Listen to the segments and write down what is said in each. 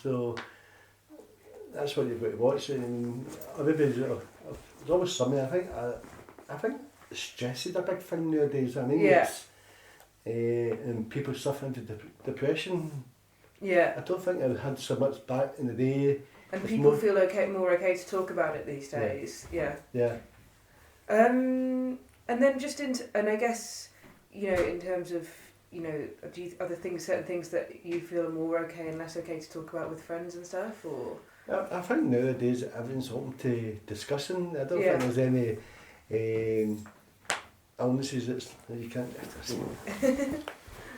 So that's what you've got to watch. And everybody's, there's always something. I think stress is a big thing nowadays. I mean, it's, and people suffering from depression. Yeah. I don't think I had so much back in the day. And people feel more okay to talk about it these days. Yeah. Yeah. And then and I guess, in terms of, other things, certain things that you feel are more okay and less okay to talk about with friends and stuff, or? I think nowadays everything's open to discussion. I don't think there's any illnesses that you can't discuss. And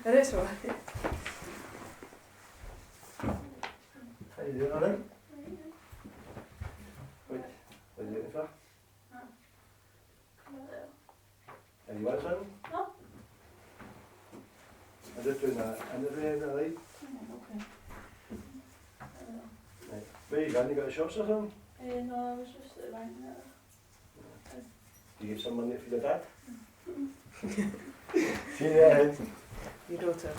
that's all right. How you doing, alright? What are you looking for? Are you what, son? No. I'm just doing that interview, alright? Okay. Right. Where you going? You got the shops or something? No, I was just at the bank there. Do you get some money for your dad? Yeah. Your daughter.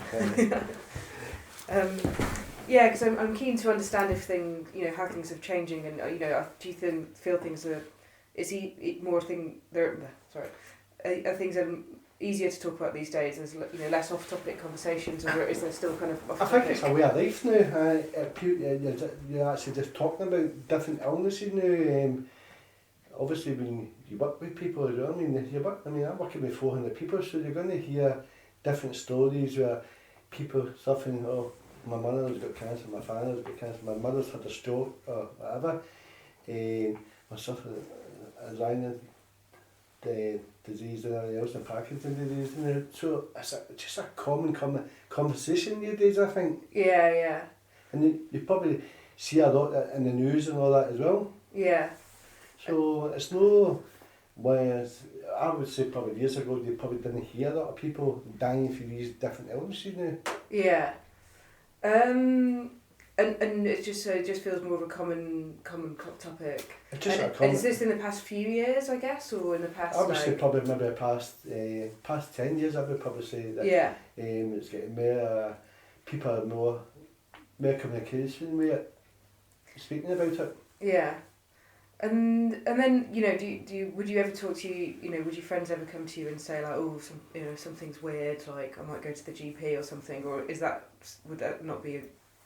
Because I'm keen to understand if how things are changing, and do you feel things are? Is he more thing? Sorry, are things easier to talk about these days? There's less off-topic conversations, or is there still kind of? I think it's a way of life now. You're actually just talking about different illnesses now. Obviously, when you work with people as well, I'm working with 400 people, so you're going to hear different stories where people suffering. Oh, my mother's got cancer, my father's got cancer, my mother's had a stroke, or whatever. I suffer Alzheimer's disease and everything else, and Parkinson's disease. So it's just a common conversation nowadays, I think. Yeah. And you probably see a lot in the news and all that as well. Yeah. So it's no, whereas I would say probably years ago you probably didn't hear a lot of people dying for these different illnesses now. Yeah. And it just feels more of a common topic. It's just and is this in the past few years, I guess, or in the past? I would say probably maybe the past 10 years. I would probably say that. Yeah. It's getting more people are more communication with it, speaking about it. Yeah. And then would you ever talk to would your friends ever come to you and say like, oh, something's weird, like I might go to the GP or something, or would that not be a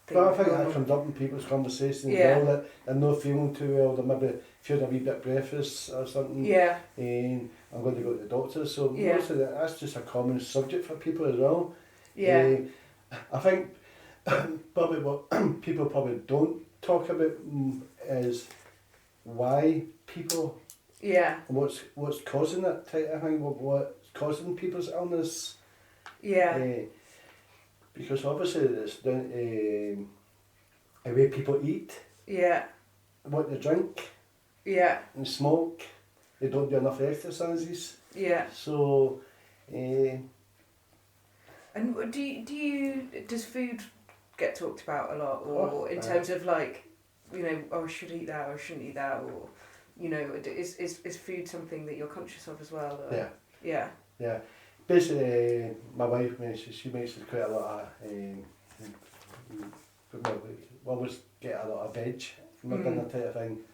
thing? Well, I think that comes up in people's conversations as well, that they're not feeling too well, they maybe feeling a wee bit breathless or something. Yeah. And I'm going to go to the doctor, so Yeah. that's just a common subject for people as well. Yeah. I think probably what people probably don't talk about is why people, what's causing that type of thing, what's causing people's illness. Yeah. Because obviously it's down to the way people eat. Yeah. What they drink. Yeah. And smoke. They don't do enough exercises. Yeah. So. And does food get talked about a lot, or in terms of like, I should eat that or I shouldn't eat that, or is food something that you're conscious of as well? Or? Yeah. Yeah. Yeah. Basically, my wife, she makes quite a lot of. We always get a lot of veg from my dinner type of thing.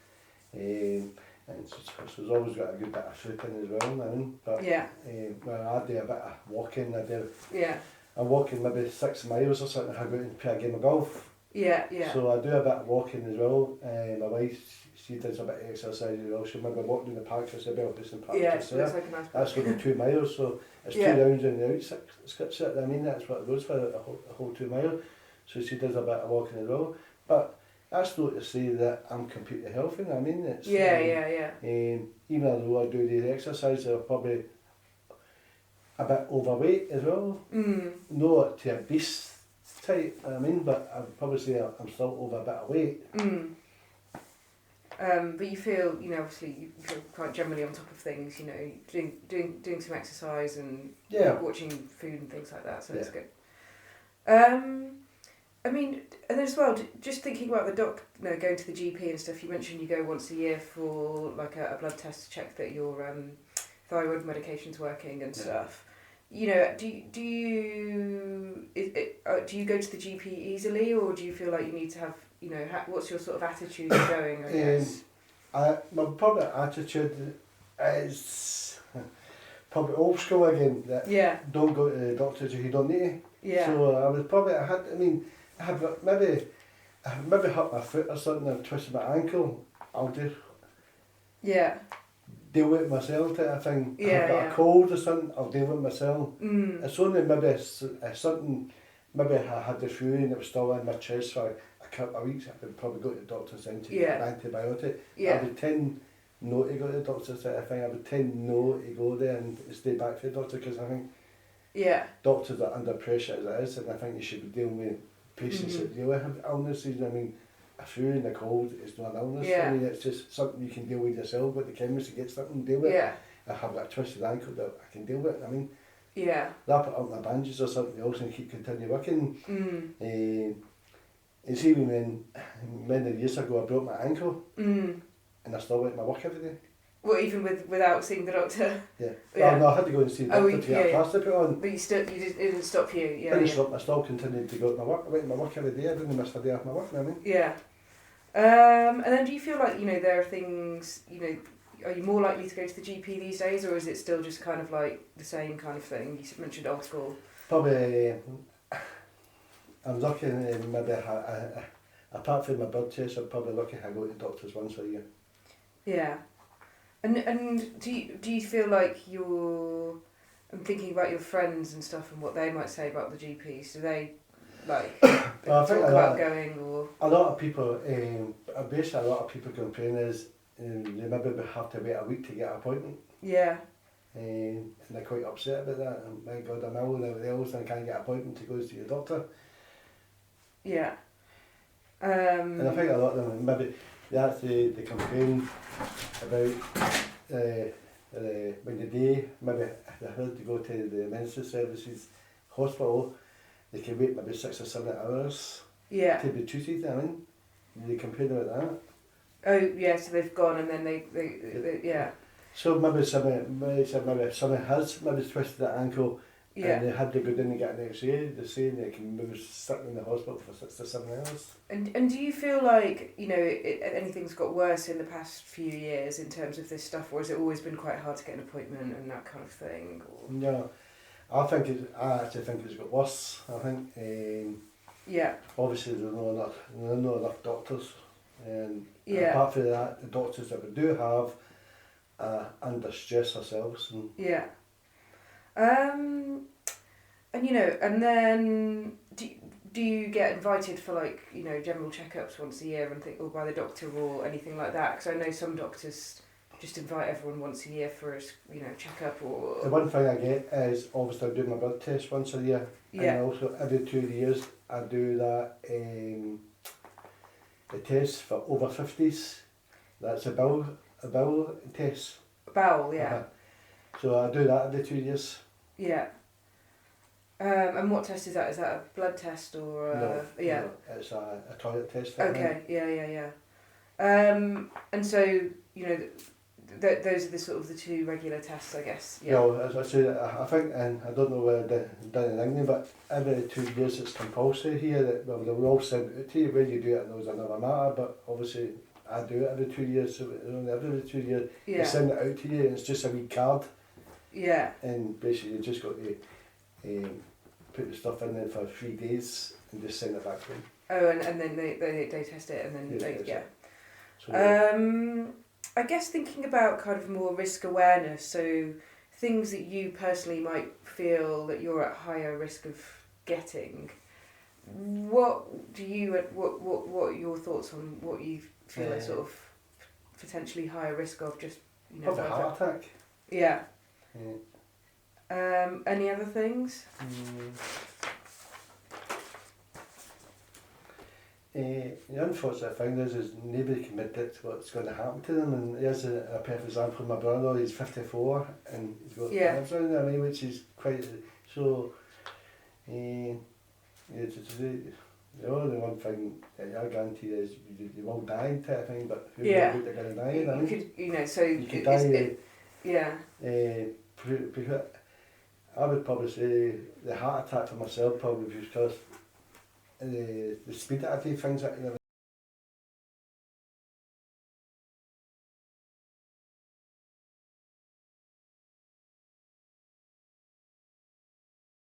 And she's always got a good bit of fruit in as well. But when I do a bit of walking, I'm walking maybe 6 miles or something. I go and play a game of golf. Yeah. So I do a bit of walking as well. My wife, she does a bit of exercise as well. She'll maybe walk down the park for Sibyl, just in park. Yeah, so that's like a nice that's going 2 miles, so it's 2 rounds in the outskirts. I mean, that's what it goes for, a whole 2 miles. So she does a bit of walking as well. But that's not to say that I'm completely healthy. I mean, it's even though I do these exercises, I'm probably a bit overweight as well. Not to a beast type, but I'd probably say I'm still over a bit of weight. But you feel, obviously you feel quite generally on top of things, doing some exercise and watching food and things like that, so it's good. And then as well, just thinking about going to the GP and stuff, you mentioned you go once a year for like a blood test to check that your thyroid medication's working and stuff. you know, do you go to the GP easily, or do you feel like you need to have, you know, what's your sort of attitude going, I guess? My probably attitude is probably old school again. That Yeah. don't go to the doctors if you don't need to. Yeah. So I have maybe hurt my foot or something or twisted my ankle. I'll just Yeah. deal with it myself type of thing. Yeah, I've got yeah. a cold or something, I'll deal with it myself. Mm. It's only maybe something, maybe I had the flu and it was still in my chest for a couple of weeks. I would probably go to the doctor's then to get an antibiotic. Yeah. I would tend not to go to the doctor's type of thing. I would tend not to go there and stay back for the doctor because I think Yeah. doctors are under pressure as it is, and I think you should be dealing with patients that really have illnesses. I mean, a flu and a cold is not an illness. Yeah. I mean, it's just something you can deal with yourself. Go to the chemist to get something and deal with. Yeah. I have that twisted ankle that I can deal with. I mean, Yeah. wrap it up in my bandages or something else and continue working. Mm. It's even when many years ago I broke my ankle Mm. and I still went to my work every day. Well, even without seeing the doctor. Yeah. Yeah. Well, no, I had to go and see the doctor to get a plaster put on. But it didn't stop you. Yeah. Didn't Yeah. stop, I still continued to go to my work. I went to my work every day. I didn't miss a day off my work, you know what I mean? Yeah. And then do you feel like, you know, there are things, you know, are you more likely to go to the GP these days, or is it still just kind of like the same kind of thing? You mentioned old school. Probably, I'm lucky maybe apart from my blood test, I'm probably lucky I go to the doctors once a year. Yeah. And do you feel like I'm thinking about your friends and stuff and what they might say about the GPs. Do they like Well, I think talk about going, or a lot of people, basically a lot of people complain is they maybe have to wait a week to get an appointment. yeah. And they're quite upset about that. And my God, I'm ill and everything else and I can't get an appointment to go to your doctor. Yeah. And I think a lot of them maybe they complain about when maybe they had to go to the emergency services hospital, they can wait maybe 6 or 7 hours Yeah. to be treated. I mean, they complain about that. Oh yeah, so they've gone and then they yeah. So maybe someone has maybe twisted their ankle. Yeah. And they had to go in and get an X-ray. They're saying they can maybe sit in the hospital for 6 to 7 hours. And do you feel like, you know, anything's got worse in the past few years in terms of this stuff, or has it always been quite hard to get an appointment and that kind of thing? Or? No, I actually think it's got worse. I think Yeah. obviously there are not enough doctors, and Yeah. apart from that, the doctors that we do have are under stress ourselves. And Yeah. And you know, and then do you get invited for, like, you know, general checkups once a year and or by the doctor or anything like that? Because I know some doctors just invite everyone once a year for a, you know, checkup or. the one thing I get is obviously I do my blood test once a year, Yeah. and also every 2 years I do that the test for over 50s. That's a bowel test. Bowel, yeah. Uh-huh. So I do that every 2 years. Yeah. And what test is that? Is that a blood test or No, yeah? no, it's a toilet test. Okay. Yeah. And so, you know, those are the sort of the two regular tests, I guess. Yeah. No, as I say, I think, and I don't know whether done in England, but every 2 years it's compulsory here. That well, they will all send it to you. When you do it, knows another matter. But obviously, I do it every 2 years. So every 2 years, Yeah. they send it out to you, and it's just a wee card. Yeah. And basically, you just got to put the stuff in there for 3 days and just send it back to them. Oh, and then they test it and then Yeah, they that's yeah. it. So I guess thinking about kind of more risk awareness, so things that you personally might feel that you're at higher risk of getting. What are your thoughts on what you feel are sort of potentially higher risk of? Just, you know, probably a heart attack. Yeah. Yeah. Any other things? The unfortunate thing is nobody can predict what's going to happen to them, and here's a perfect example. My brother, he's 54 and he's got cancer, I mean, which is quite so. The only one thing I guarantee is you will die type of thing, but who knows what they're going to die in? You could, you know, so you could die. yeah. I would probably say the heart attack for myself probably because the speed that I do things at, you know,